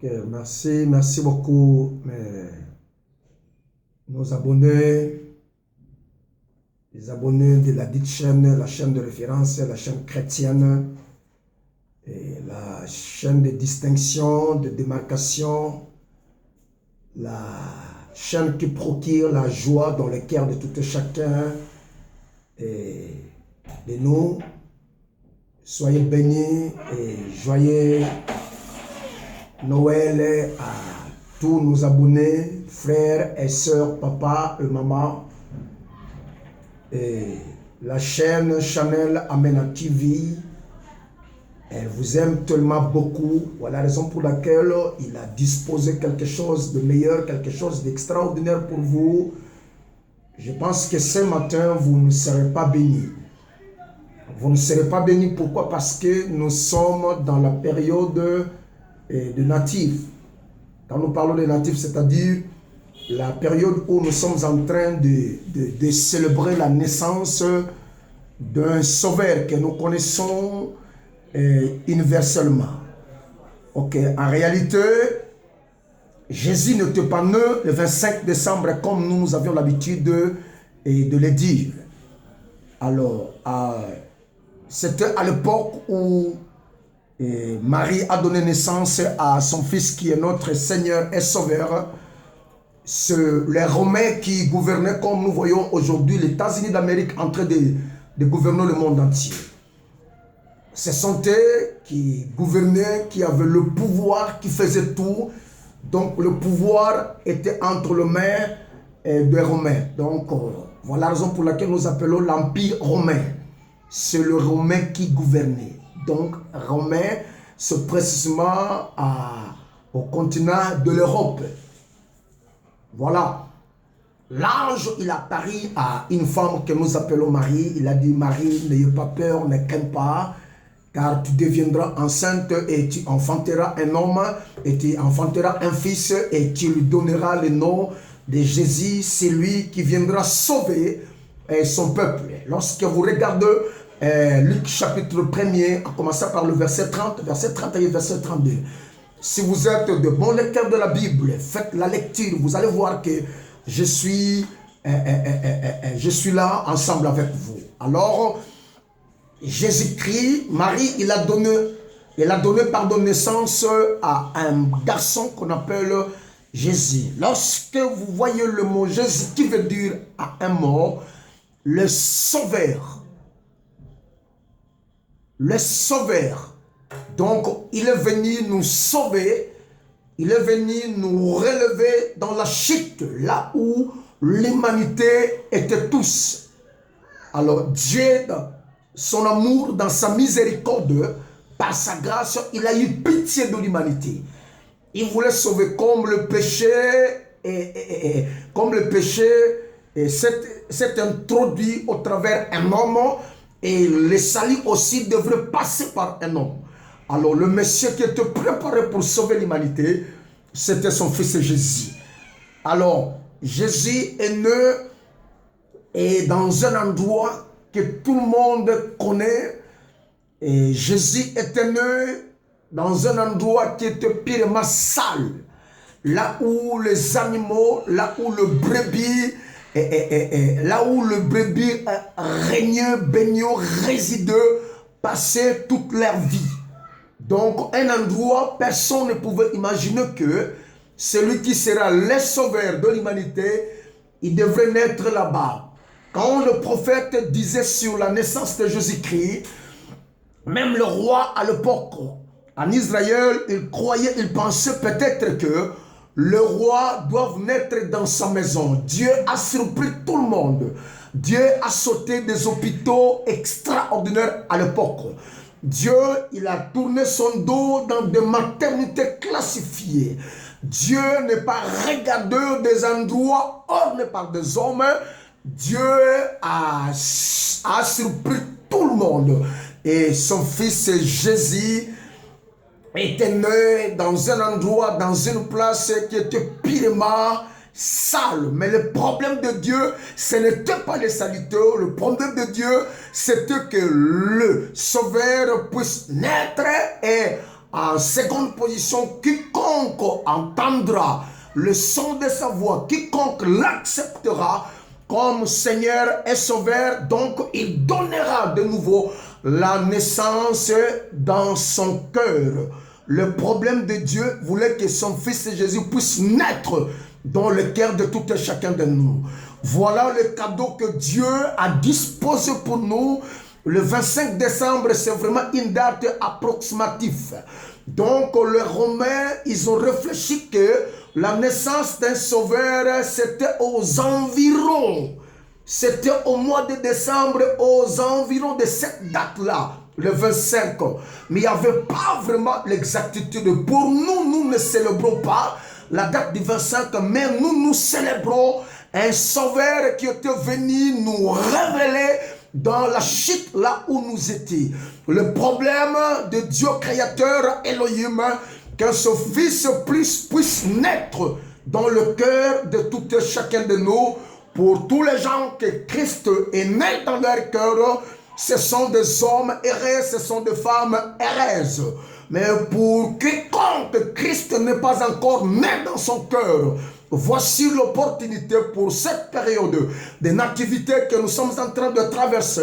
Merci beaucoup nos abonnés, les abonnés de la dite chaîne, la chaîne de référence, la chaîne chrétienne, et la chaîne de distinction, de démarcation, la chaîne qui procure la joie dans le cœur de tout et chacun et de nous. Soyez bénis et joyeux Noël à tous nos abonnés, frères et sœurs, papa et maman. Et la chaîne Chanel Amena TV, elle vous aime tellement beaucoup. Voilà la raison pour laquelle il a disposé quelque chose de meilleur, quelque chose d'extraordinaire pour vous. Je pense que ce matin, vous ne serez pas bénis. Vous ne serez pas bénis, pourquoi? Parce que nous sommes dans la période de natifs. Quand nous parlons de natifs, c'est-à-dire la période où nous sommes en train de célébrer la naissance d'un sauveur que nous connaissons universellement. Ok, en réalité, Jésus n'était pas né le 25 décembre comme nous avions l'habitude de le dire. Alors, c'était à l'époque où Marie a donné naissance à son fils qui est notre Seigneur et Sauveur. Les Romains qui gouvernaient, comme nous voyons aujourd'hui, les États-Unis d'Amérique en train de gouverner le monde entier. Ce sont eux qui gouvernaient, qui avaient le pouvoir, qui faisaient tout. Donc le pouvoir était entre les mains des Romains. Donc voilà la raison pour laquelle nous appelons l'Empire romain. C'est le Romain qui gouvernait. Donc Romain, c'est précisément au continent de l'Europe. Voilà. L'ange, il apparut à une femme que nous appelons Marie. Il a dit, Marie, n'ayez pas peur, ne crains pas, car tu deviendras enceinte et tu enfanteras un homme et tu enfanteras un fils et tu lui donneras le nom de Jésus. C'est lui qui viendra sauver son peuple. Lorsque vous regardez Luc chapitre 1er, à commencer par le verset 30 et verset 32. Si vous êtes de bons lecteurs de la Bible, faites la lecture, vous allez voir que je suis là ensemble avec vous. Alors, Jésus-Christ, Marie, il a donné naissance à un garçon qu'on appelle Jésus. Lorsque vous voyez le mot Jésus, qui veut dire à un mot, le sauveur. Le sauveur. Donc, il est venu nous sauver, il est venu nous relever dans la chute, là où l'humanité était tous. Alors, Dieu, dans son amour, dans sa miséricorde, par sa grâce, il a eu pitié de l'humanité. Il voulait sauver comme le péché, s'est introduit au travers un homme, et le salut aussi devrait passer par un homme. Alors le Messie qui était préparé pour sauver l'humanité, c'était son fils Jésus. Alors Jésus est né et dans un endroit que tout le monde connaît. Et Jésus était né dans un endroit qui était purement sale. Là où les animaux, là où le brebis, régnait, baignait, résidait, passait toute leur vie. Donc, un endroit, personne ne pouvait imaginer que celui qui sera le sauveur de l'humanité, il devrait naître là-bas. Quand le prophète disait sur la naissance de Jésus-Christ, même le roi à l'époque, en Israël, il pensait peut-être que le roi doit naître dans sa maison. Dieu a surpris tout le monde. Dieu a sauté des hôpitaux extraordinaires à l'époque. Dieu, il a tourné son dos dans des maternités classifiées. Dieu n'est pas regardeur des endroits ornés par des hommes. Dieu a surpris tout le monde. Et son fils Jésus était né dans un endroit, dans une place qui était purement sale. Mais le problème de Dieu, ce n'était pas les salutaires. Le problème de Dieu, c'était que le Sauveur puisse naître et En seconde position, quiconque entendra le son de sa voix, quiconque l'acceptera comme Seigneur et Sauveur, donc il donnera de nouveau la naissance dans son cœur. Le problème de Dieu voulait que son Fils Jésus puisse naître dans le cœur de tout et chacun de nous. Voilà le cadeau que Dieu a disposé pour nous. Le 25 décembre, c'est vraiment une date approximative. Donc, les Romains, ils ont réfléchi que la naissance d'un sauveur, c'était aux environs. C'était au mois de décembre, aux environs de cette date-là, le 25. Mais il n'y avait pas vraiment l'exactitude. Pour nous, nous ne célébrons pas la date du 25, mais nous célébrons un sauveur qui était venu nous révéler dans la chute là où nous étions. Le problème de Dieu créateur Elohim, que ce Fils puisse naître dans le cœur de tout et chacun de nous. Pour tous les gens que Christ est né dans leur cœur, ce sont des hommes heureux, ce sont des femmes heureuses. Mais pour quiconque Christ n'est pas encore né dans son cœur, voici l'opportunité pour cette période de nativité que nous sommes en train de traverser.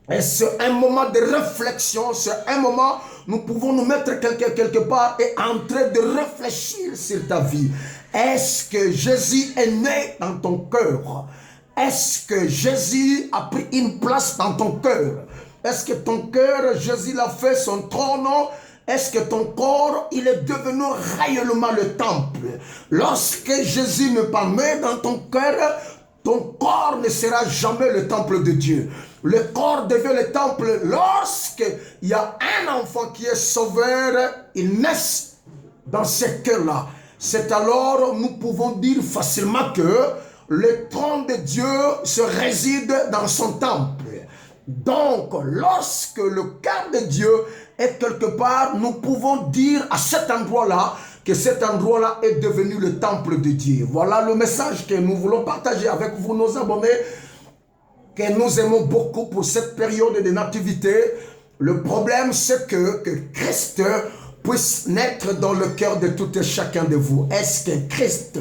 Et c'est un moment de réflexion, c'est un moment où nous pouvons nous mettre quelque part et en train de réfléchir sur ta vie. Est-ce que Jésus est né dans ton cœur? Est-ce que Jésus a pris une place dans ton cœur? Est-ce que ton cœur, Jésus l'a fait son trône? Est-ce que ton corps, il est devenu réellement le temple? Lorsque Jésus n'est pas né dans ton cœur, ton corps ne sera jamais le temple de Dieu. Le corps devient le temple lorsqu'il y a un enfant qui est sauveur, il naît dans ce cœur-là. C'est alors nous pouvons dire facilement que le trône de Dieu se réside dans son temple. Donc, lorsque le cœur de Dieu est quelque part, nous pouvons dire à cet endroit-là que cet endroit-là est devenu le temple de Dieu. Voilà le message que nous voulons partager avec vous, nos abonnés, que nous aimons beaucoup pour cette période de nativité. Le problème, c'est que Christ puisse naître dans le cœur de tout et chacun de vous. Est-ce que Christ,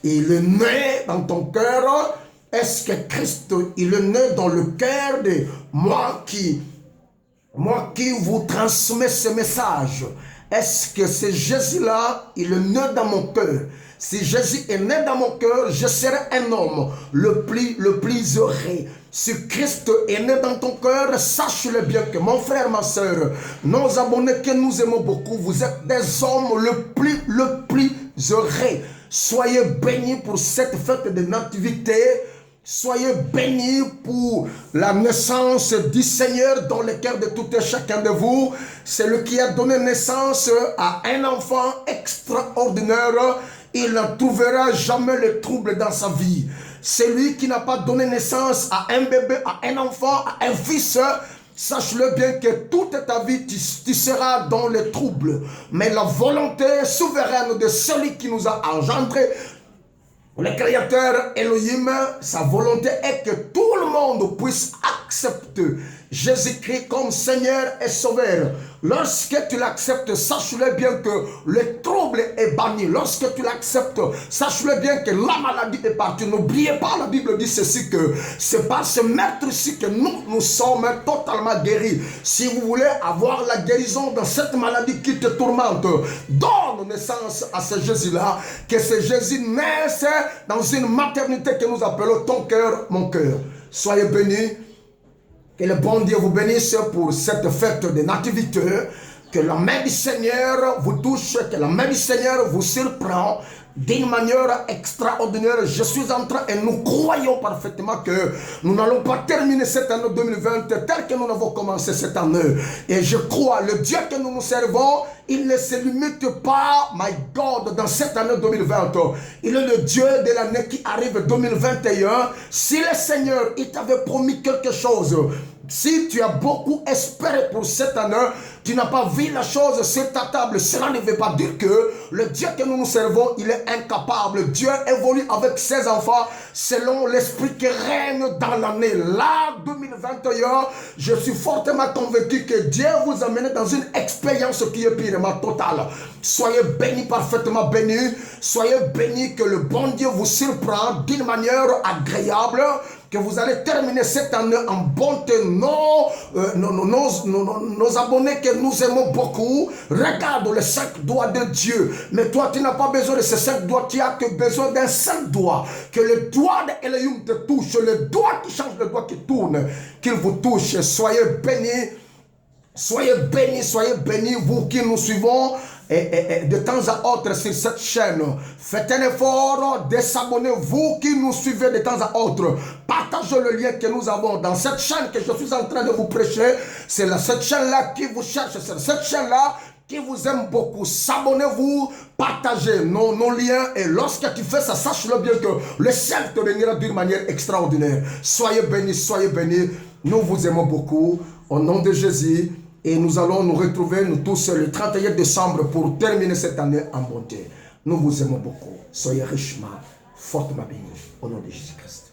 il est né dans ton cœur? Est-ce que Christ, il est né dans le cœur de moi qui vous transmet ce message? Est-ce que c'est Jésus-là, il est né dans mon cœur? Si Jésus est né dans mon cœur, je serai un homme le plus heureux. Si Christ est né dans ton cœur, sache-le bien que mon frère, ma soeur, nos abonnés que nous aimons beaucoup, vous êtes des hommes le plus heureux. Soyez bénis pour cette fête de nativité. Soyez bénis pour la naissance du Seigneur dans le cœur de tout et chacun de vous. C'est lui qui a donné naissance à un enfant extraordinaire. Il ne trouvera jamais le trouble dans sa vie. C'est lui qui n'a pas donné naissance à un bébé, à un enfant, à un fils. Sache-le bien que toute ta vie, tu seras dans le trouble. Mais la volonté souveraine de celui qui nous a engendrés, le Créateur Elohim, sa volonté est que tout le monde puisse accepter Jésus-Christ comme Seigneur et Sauveur. Lorsque tu l'acceptes, sache-le bien que le trouble est banni. Lorsque tu l'acceptes, sache-le bien que la maladie est partie. N'oubliez pas, la Bible dit ceci, que c'est par ce maître-ci que nous sommes totalement guéris. Si vous voulez avoir la guérison dans cette maladie qui te tourmente, donne naissance à ce Jésus-là, que ce Jésus naisse dans une maternité que nous appelons ton cœur, mon cœur. Soyez bénis. Que le bon Dieu vous bénisse pour cette fête de nativité. Que la main du Seigneur vous touche, que la main du Seigneur vous surprend d'une manière extraordinaire. Je suis en train, et nous croyons parfaitement que nous n'allons pas terminer cette année 2020 tel que nous avons commencé cette année. Et je crois, le Dieu que nous servons, il ne se limite pas, my God, dans cette année 2020. Il est le Dieu de l'année qui arrive 2021. Si le Seigneur, il t'avait promis quelque chose, si tu as beaucoup espéré pour cette année, tu n'as pas vu la chose sur ta table, cela ne veut pas dire que le Dieu que nous servons, il est incapable. Dieu évolue avec ses enfants selon l'esprit qui règne dans l'année. Là, 2021, je suis fortement convaincu que Dieu vous amène dans une expérience qui est purement totale. Soyez bénis, parfaitement bénis. Soyez bénis que le bon Dieu vous surprend d'une manière agréable, que vous allez terminer cette année en bonté. Nos abonnés que nous aimons beaucoup, regarde les 5 doigts de Dieu. Mais toi, tu n'as pas besoin de ces 5 doigts, tu as que besoin d'un seul doigt. Que le doigt d'Elohim te touche, le doigt qui change, le doigt qui tourne, qu'il vous touche. Soyez bénis. Soyez bénis, vous qui nous suivons de temps à autre sur cette chaîne. Faites un effort de s'abonner, vous qui nous suivez de temps à autre. Partagez le lien que nous avons dans cette chaîne que je suis en train de vous prêcher. C'est cette chaîne-là qui vous cherche, c'est cette chaîne-là qui vous aime beaucoup. S'abonnez-vous, partagez nos liens, et lorsque tu fais ça, sache-le bien que le ciel te bénira d'une manière extraordinaire. Soyez bénis, nous vous aimons beaucoup, au nom de Jésus. Et nous allons nous retrouver, nous tous, le 31 décembre pour terminer cette année en bonté. Nous vous aimons beaucoup. Soyez richement, fortement bénis. Au nom de Jésus-Christ.